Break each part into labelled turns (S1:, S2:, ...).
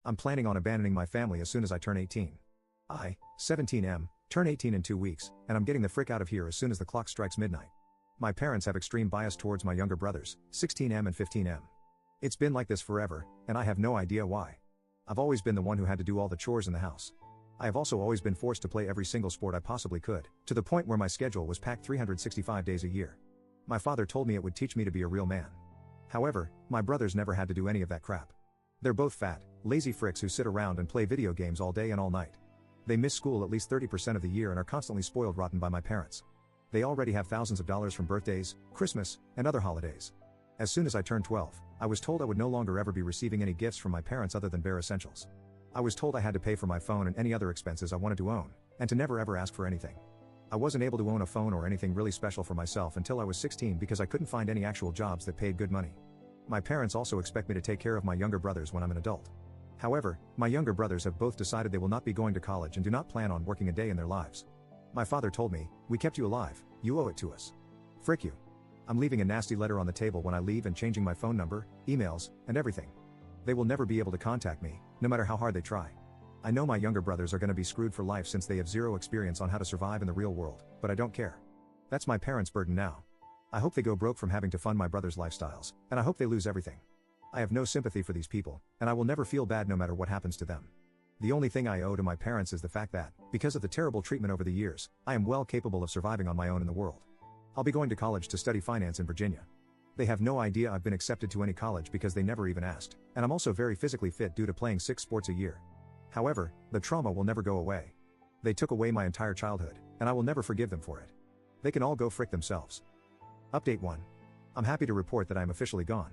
S1: I'm planning on abandoning my family as soon as I turn 18. 17M, turn 18 in 2 weeks, and I'm getting the frick out of here as soon as the clock strikes midnight. My parents have extreme bias towards my younger brothers, 16M and 15M. It's been like this forever, and I have no idea why. I've always been the one who had to do all the chores in the house. I have also always been forced to play every single sport I possibly could, to the point where my schedule was packed 365 days a year. My father told me it would teach me to be a real man. However, my brothers never had to do any of that crap. They're both fat, lazy fricks who sit around and play video games all day and all night. They miss school at least 30% of the year and are constantly spoiled rotten by my parents. They already have thousands of dollars from birthdays, Christmas, and other holidays. As soon as I turned 12, I was told I would no longer ever be receiving any gifts from my parents other than bare essentials. I was told I had to pay for my phone and any other expenses I wanted to own, and to never ever ask for anything. I wasn't able to own a phone or anything really special for myself until I was 16 because I couldn't find any actual jobs that paid good money. My parents also expect me to take care of my younger brothers when I'm an adult. However, my younger brothers have both decided they will not be going to college and do not plan on working a day in their lives. My father told me, "We kept you alive, you owe it to us. Frick you. I'm leaving a nasty letter on the table when I leave and changing my phone number, emails, and everything. They will never be able to contact me, no matter how hard they try. I know my younger brothers are going to be screwed for life since they have zero experience on how to survive in the real world, but I don't care. That's my parents' burden now. I hope they go broke from having to fund my brothers' lifestyles, and I hope they lose everything. I have no sympathy for these people, and I will never feel bad no matter what happens to them. The only thing I owe to my parents is the fact that, because of the terrible treatment over the years, I am well capable of surviving on my own in the world. I'll be going to college to study finance in Virginia. They have no idea I've been accepted to any college because they never even asked, and I'm also very physically fit due to playing 6 sports a year. However, the trauma will never go away. They took away my entire childhood, and I will never forgive them for it. They can all go frick themselves." Update 1. I'm happy to report that I am officially gone.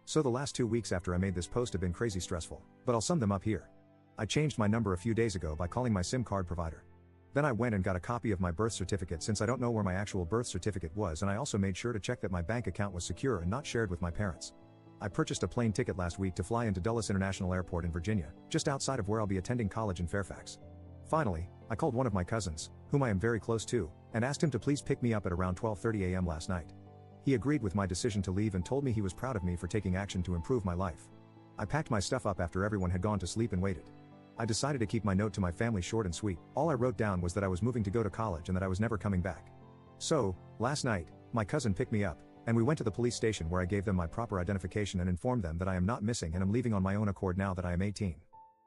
S1: So the last 2 weeks after I made this post have been crazy stressful, but I'll sum them up here. I changed my number a few days ago by calling my SIM card provider. Then I went and got a copy of my birth certificate since I don't know where my actual birth certificate was, and I also made sure to check that my bank account was secure and not shared with my parents. I purchased a plane ticket last week to fly into Dulles International Airport in Virginia, just outside of where I'll be attending college in Fairfax. Finally, I called one of my cousins, whom I am very close to, and asked him to please pick me up at around 12:30 a.m. last night. He agreed with my decision to leave and told me he was proud of me for taking action to improve my life. I packed my stuff up after everyone had gone to sleep and waited. I decided to keep my note to my family short and sweet. All I wrote down was that I was moving to go to college and that I was never coming back. So, last night, my cousin picked me up, and we went to the police station where I gave them my proper identification and informed them that I am not missing and am leaving on my own accord now that I am 18.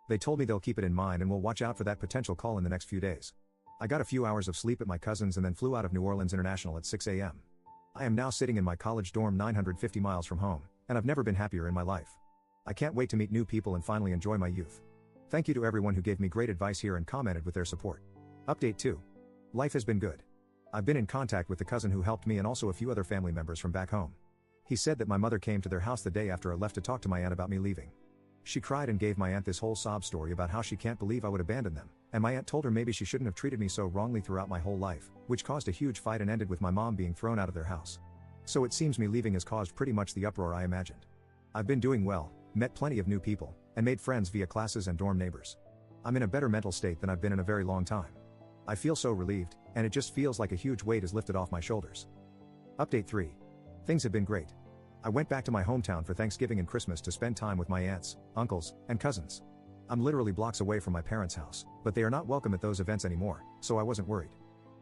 S1: They told me they'll keep it in mind and will watch out for that potential call in the next few days. I got a few hours of sleep at my cousin's and then flew out of New Orleans International at 6 a.m. I am now sitting in my college dorm 950 miles from home, and I've never been happier in my life. I can't wait to meet new people and finally enjoy my youth. Thank you to everyone who gave me great advice here and commented with their support. Update 2. Life has been good. I've been in contact with the cousin who helped me and also a few other family members from back home. He said that my mother came to their house the day after I left to talk to my aunt about me leaving. She cried and gave my aunt this whole sob story about how she can't believe I would abandon them, and my aunt told her maybe she shouldn't have treated me so wrongly throughout my whole life, which caused a huge fight and ended with my mom being thrown out of their house. So it seems me leaving has caused pretty much the uproar I imagined. I've been doing well, met plenty of new people, and made friends via classes and dorm neighbors. I'm in a better mental state than I've been in a very long time. I feel so relieved, and it just feels like a huge weight is lifted off my shoulders. Update 3. Things have been great. I went back to my hometown for Thanksgiving and Christmas to spend time with my aunts, uncles, and cousins. I'm literally blocks away from my parents' house, but they are not welcome at those events anymore, so I wasn't worried.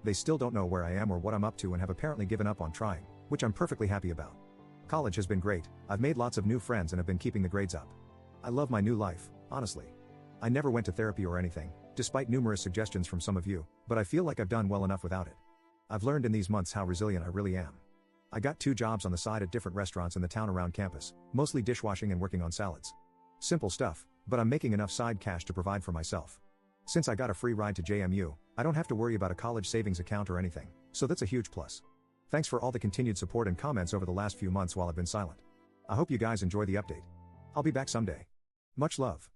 S1: They still don't know where I am or what I'm up to and have apparently given up on trying, which I'm perfectly happy about. College has been great, I've made lots of new friends and have been keeping the grades up. I love my new life, honestly. I never went to therapy or anything, despite numerous suggestions from some of you, but I feel like I've done well enough without it. I've learned in these months how resilient I really am. I got 2 jobs on the side at different restaurants in the town around campus, mostly dishwashing and working on salads. Simple stuff, but I'm making enough side cash to provide for myself. Since I got a free ride to JMU, I don't have to worry about a college savings account or anything, so that's a huge plus. Thanks for all the continued support and comments over the last few months while I've been silent. I hope you guys enjoy the update. I'll be back someday. Much love.